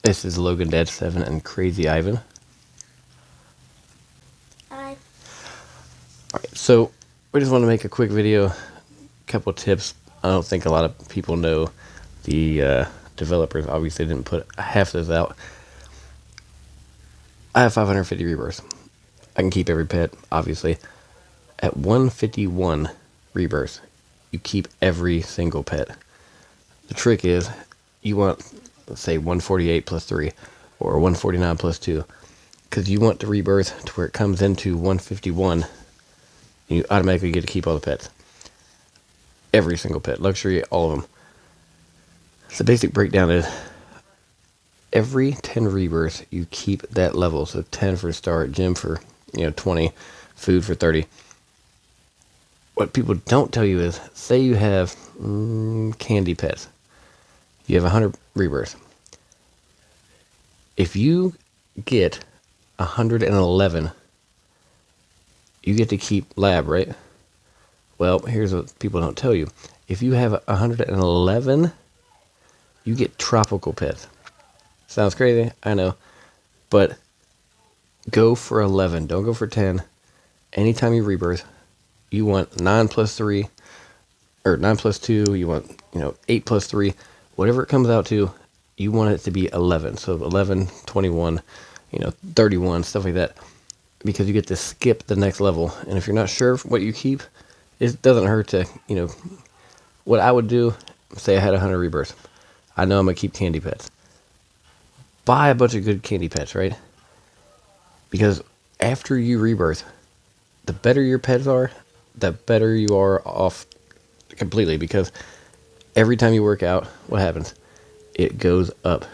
This is Logan Dad 7 and Crazy Ivan. Hi. Alright, so we just want to make a quick video, couple tips. I don't think a lot of people know. The developers obviously didn't put half of those out. I have 550 rebirths. I can keep every pet, obviously. At 151 rebirths, you keep every single pet. The trick is, you want, let's say, 148 plus 3, or 149 plus 2, because you want the rebirth to where it comes into 151, and you automatically get to keep all the pets. Every single pet, luxury, all of them. So the basic breakdown is, every 10 rebirths, you keep that level. So 10 for start, gym for 20, food for 30. What people don't tell you is, say you have candy pets. You have 100 rebirths. If you get 111, you get to keep lab, right? Well, here's what people don't tell you. If you have 111, you get tropical pets. Sounds crazy, I know. But go for 11. Don't go for 10. Anytime you rebirth, you want 9 plus 3, or 9 plus 2, you want 8 plus 3. Whatever it comes out to, you want it to be 11. So 11, 21, 31, stuff like that. Because you get to skip the next level. And if you're not sure what you keep, it doesn't hurt to, what I would do, say I had 100 rebirths. I know I'm going to keep candy pets. Buy a bunch of good candy pets, right? Because after you rebirth, the better your pets are, the better you are off completely. Because every time you work out, what happens? It goes up.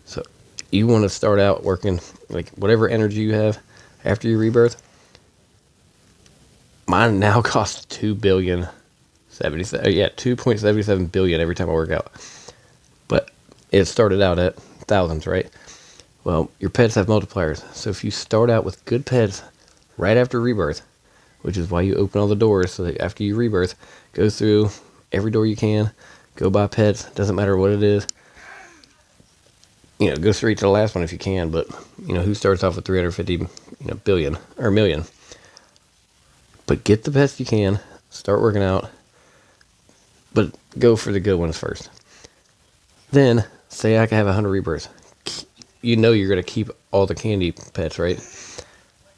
So you want to start out working, like whatever energy you have after you rebirth. Mine now costs 2.77 billion every time I work out. But it started out at thousands, right? Well, your pets have multipliers. So if you start out with good pets right after rebirth, which is why you open all the doors, so that after you rebirth, go through every door you can, go buy pets, doesn't matter what it is. Go straight to the last one if you can, but who starts off with 350 billion or million? But get the best you can, start working out, but go for the good ones first. Then, say I can have 100 rebirths. You're going to keep all the candy pets, right?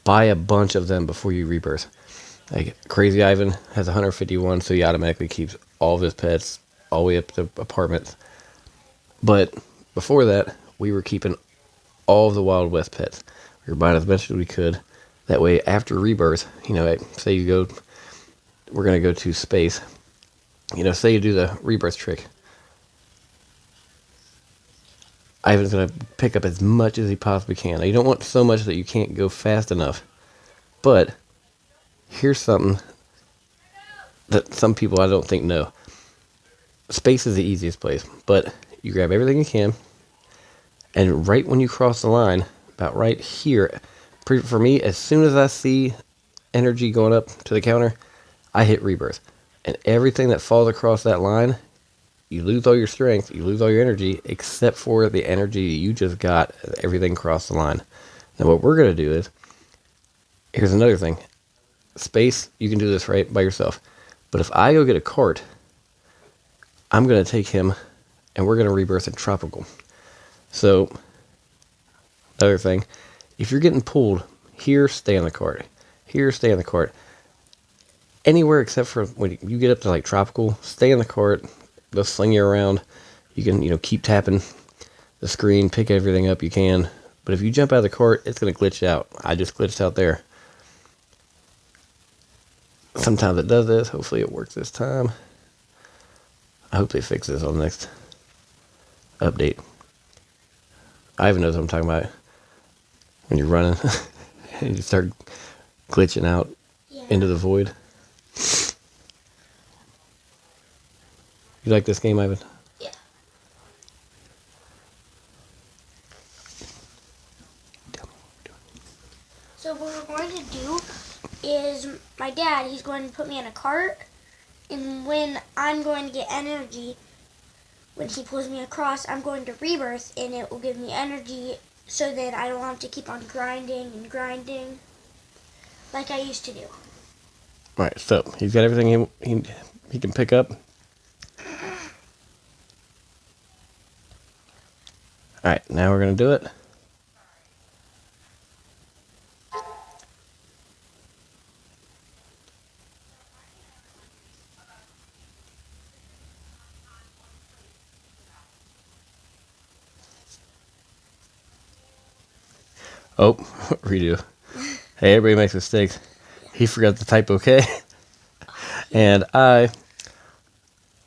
Buy a bunch of them before you rebirth. Like Crazy Ivan has 151, so he automatically keeps all of his pets all the way up to apartments. But before that, we were keeping all of the Wild West pets. We were buying as much as we could. That way, after rebirth, say you go, we're going to go to space. Say you do the rebirth trick. Ivan's going to pick up as much as he possibly can. Now, you don't want so much that you can't go fast enough. But here's something that some people I don't think know. Space is the easiest place, but you grab everything you can, and right when you cross the line, about right here, for me, as soon as I see energy going up to the counter, I hit rebirth. And everything that falls across that line, you lose all your strength, you lose all your energy, except for the energy you just got as everything crossed the line. Now what we're going to do is, here's another thing. Space, you can do this right by yourself. But if I go get a cart, I'm going to take him, and we're going to rebirth in tropical. So, another thing, if you're getting pulled, here, stay on the cart. Here, stay on the cart. Anywhere except for when you get up to like tropical, stay on the cart. They'll sling you around. You can, keep tapping the screen, pick everything up you can. But if you jump out of the cart, it's going to glitch out. I just glitched out there. Sometimes it does this. Hopefully it works this time. I hope they fix this on the next update. Ivan knows what I'm talking about. When you're running and you start glitching out into the void. You like this game, Ivan? Yeah. So what we're going to do is my dad, he's going to put me in a cart, and when I'm going to get energy, when he pulls me across, I'm going to rebirth, and it will give me energy so that I don't have to keep on grinding and grinding like I used to do. Alright, so he's got everything he can pick up. Alright, now we're going to do it. Oh, redo. Hey, everybody makes mistakes. He forgot to type OK. And I,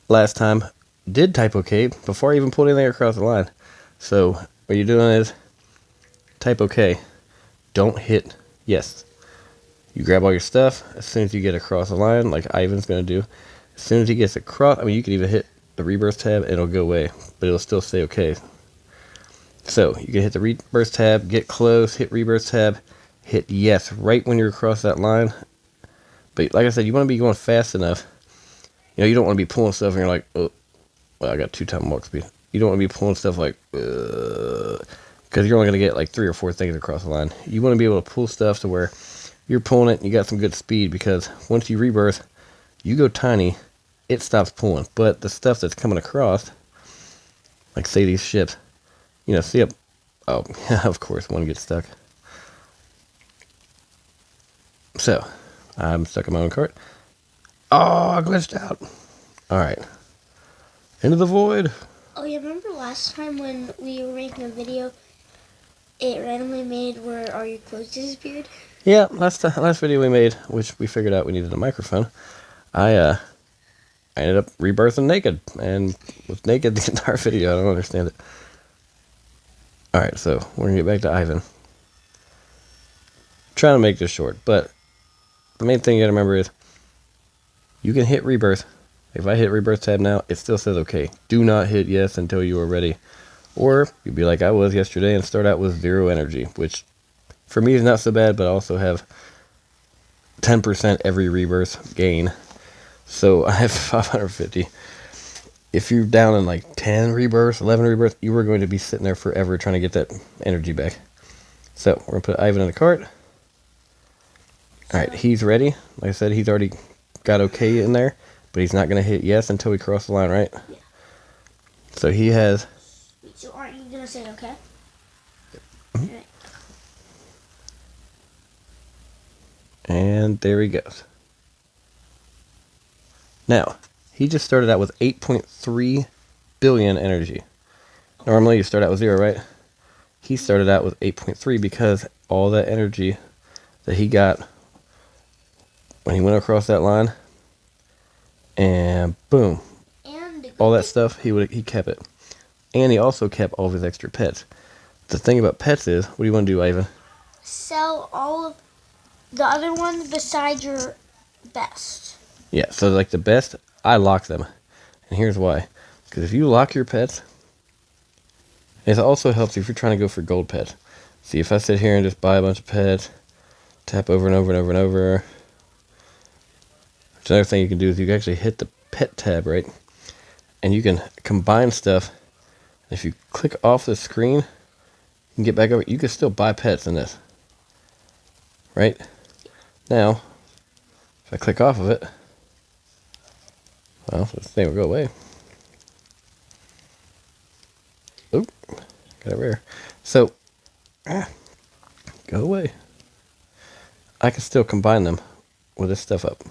last time, did type OK before I even pulled anything across the line. So, what you're doing is type OK. Don't hit yes. You grab all your stuff as soon as you get across the line, like Ivan's going to do. As soon as he gets across, I mean, you can even hit the rebirth tab and it'll go away, but it'll still say OK. So, you can hit the rebirth tab, get close, hit rebirth tab, hit yes right when you're across that line. But like I said, you want to be going fast enough. You know, you don't want to be pulling stuff and you're like, oh, well, I got 2x walk speed. You don't want to be pulling stuff like, because you're only going to get like 3 or 4 things across the line. You want to be able to pull stuff to where you're pulling it and you got some good speed, because once you rebirth, you go tiny, it stops pulling. But the stuff that's coming across, like say these ships, you know, see up, oh, of course, one gets stuck. So, I'm stuck in my own cart. Oh, I glitched out. Alright. Into the void. Oh, you remember last time when we were making a video, it randomly made where all your clothes disappeared? Yeah, last video we made, which we figured out we needed a microphone, I ended up rebirthing naked, and was naked the entire video. I don't understand it. Alright, so we're going to get back to Ivan. Trying to make this short, but the main thing you got to remember is you can hit rebirth. If I hit rebirth tab now, it still says okay. Do not hit yes until you are ready. Or you'd be like I was yesterday and start out with 0 energy, which for me is not so bad, but I also have 10% every rebirth gain. So I have 550. If you're down in like 10 rebirths, 11 rebirths, you are going to be sitting there forever trying to get that energy back. So we're going to put Ivan in the cart. Alright, he's ready. Like I said, he's already got okay in there, but he's not going to hit yes until we cross the line, right? Yeah. So he has... So aren't you going to say okay? Mm-hmm. Right. And there he goes. Now, he just started out with 8.3 billion energy. Normally you start out with 0, right? He started out with 8.3 because all that energy that he got when he went across that line, and boom, and all that stuff, he kept it. And he also kept all of his extra pets. The thing about pets is, what do you want to do, Ivan? Sell all of the other ones besides your best. Yeah, so like the best, I lock them. And here's why. Because if you lock your pets, it also helps if you're trying to go for gold pets. See, if I sit here and just buy a bunch of pets, tap over and over and over and over. Another thing you can do is you can actually hit the pet tab, right? And you can combine stuff. If you click off the screen, you can get back over. You can still buy pets in this. Right? Now, if I click off of it, well, this thing will go away. Oop, got it rare. So, go away. I can still combine them with this stuff up.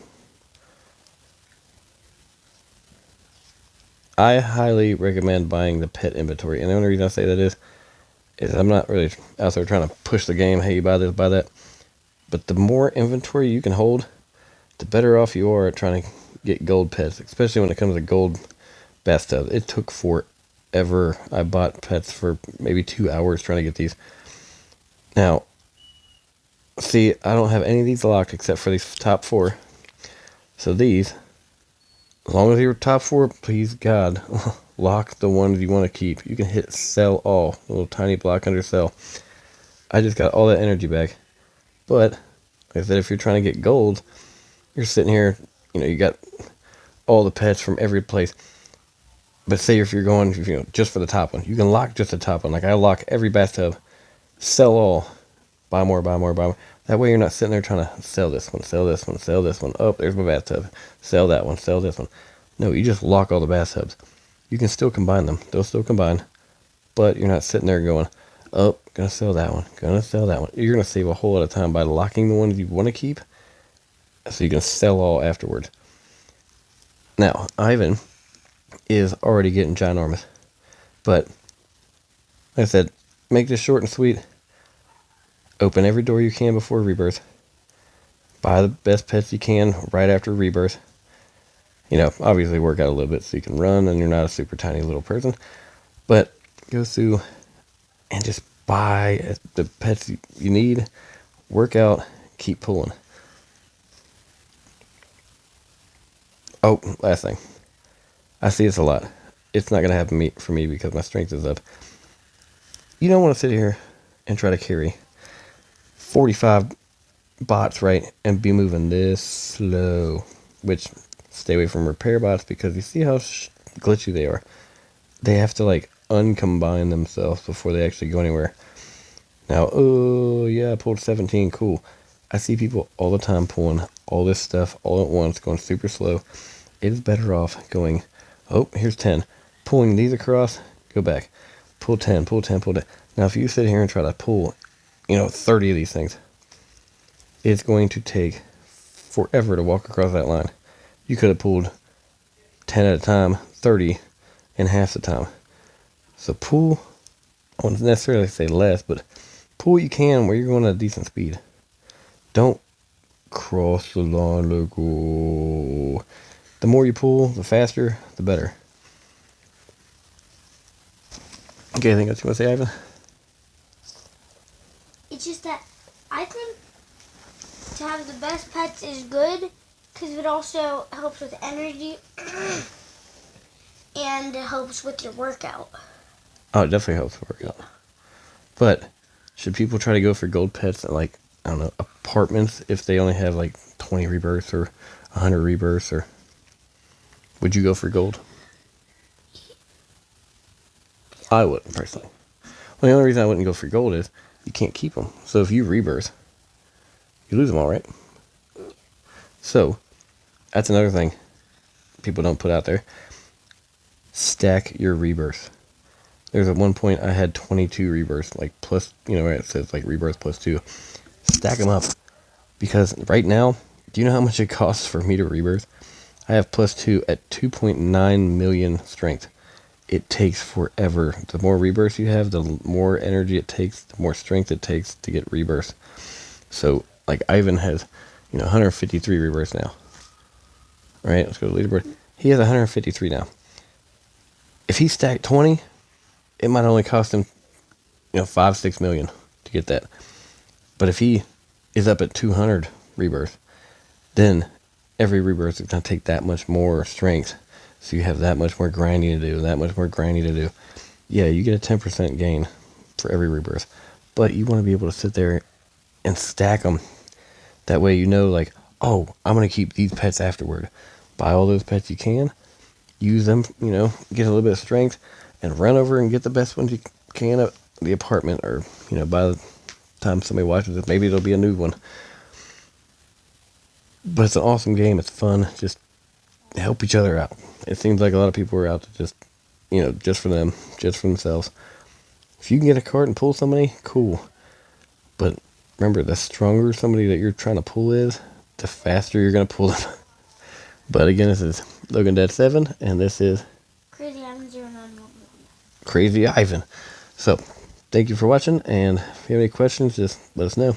I highly recommend buying the pet inventory, and the only reason I say that is I'm not really out there trying to push the game, hey, you buy this, buy that. But the more inventory you can hold, the better off you are at trying to get gold pets, especially when it comes to gold bathtubs. It took forever. I bought pets for maybe 2 hours trying to get these. Now, see, I don't have any of these locked except for these top 4. So these, as long as you're top 4, please God, lock the ones you want to keep. You can hit sell all, a little tiny block under sell. I just got all that energy back. But, like I said, if you're trying to get gold, you're sitting here, you know, you got all the pets from every place. But say if you're going, just for the top one, you can lock just the top one. Like I lock every bathtub, sell all, buy more, buy more, buy more. That way you're not sitting there trying to sell this one, sell this one, sell this one. Oh, there's my bathtub. Sell that one, sell this one. No, you just lock all the bathtubs. You can still combine them. They'll still combine, but you're not sitting there going, oh, gonna sell that one, gonna sell that one. You're gonna save a whole lot of time by locking the ones you want to keep, so you can sell all afterwards. Now, Ivan is already getting ginormous, but like I said, make this short and sweet. Open every door you can before rebirth. Buy the best pets you can right after rebirth. Obviously work out a little bit so you can run and you're not a super tiny little person. But go through and just buy the pets you need. Work out. Keep pulling. Oh, last thing. I see this a lot. It's not going to happen for me because my strength is up. You don't want to sit here and try to carry 45 bots, right, and be moving this slow. Which, stay away from repair bots because you see how glitchy they are. They have to, uncombine themselves before they actually go anywhere. Now, oh, yeah, I pulled 17, cool. I see people all the time pulling all this stuff all at once, going super slow. It is better off going, oh, here's 10. Pulling these across, go back. Pull 10, pull 10, pull 10. Now, if you sit here and try to pull, 30 of these things, it's going to take forever to walk across that line. You could have pulled 10 at a time, 30 in half the time. So pull, I wouldn't necessarily say less, but pull what you can where you're going at a decent speed. Don't cross the line like, oh. The more you pull, the faster, the better. Okay, anything else you want to say, Ivan? It's just that I think to have the best pets is good because it also helps with energy and it helps with your workout. Oh, it definitely helps with workout. But should people try to go for gold pets at, I don't know, apartments if they only have 20 rebirths or 100 rebirths? Or would you go for gold? I wouldn't, personally. Well, the only reason I wouldn't go for gold is you can't keep them. So if you rebirth, you lose them all, right? So that's another thing people don't put out there. Stack your rebirth. There's at one point I had 22 rebirths, plus, where it says rebirth plus 2. Stack them up. Because right now, do you know how much it costs for me to rebirth? I have plus 2 at 2.9 million strength. It takes forever. The more rebirths you have, the more energy it takes, the more strength it takes to get rebirths. So, Ivan has, 153 rebirths now. Alright, let's go to leaderboard. He has 153 now. If he stacked 20, it might only cost him, 5-6 million to get that. But if he is up at 200 rebirth, then every rebirth is going to take that much more strength. So you have that much more grinding to do, that much more grinding to do. Yeah, you get a 10% gain for every rebirth. But you want to be able to sit there and stack them. That way oh, I'm going to keep these pets afterward. Buy all those pets you can. Use them, get a little bit of strength. And run over and get the best ones you can at the apartment. Or, by the time somebody watches it, maybe it'll be a new one. But it's an awesome game. It's fun. Just help each other out. It seems like a lot of people are out to just, just for them, just for themselves. If you can get a cart and pull somebody, cool. But remember, the stronger somebody that you're trying to pull is, the faster you're going to pull them. But again, this is Logan Dad 7, and this is Crazyivan0911. Crazy Ivan. So, thank you for watching, and if you have any questions, just let us know.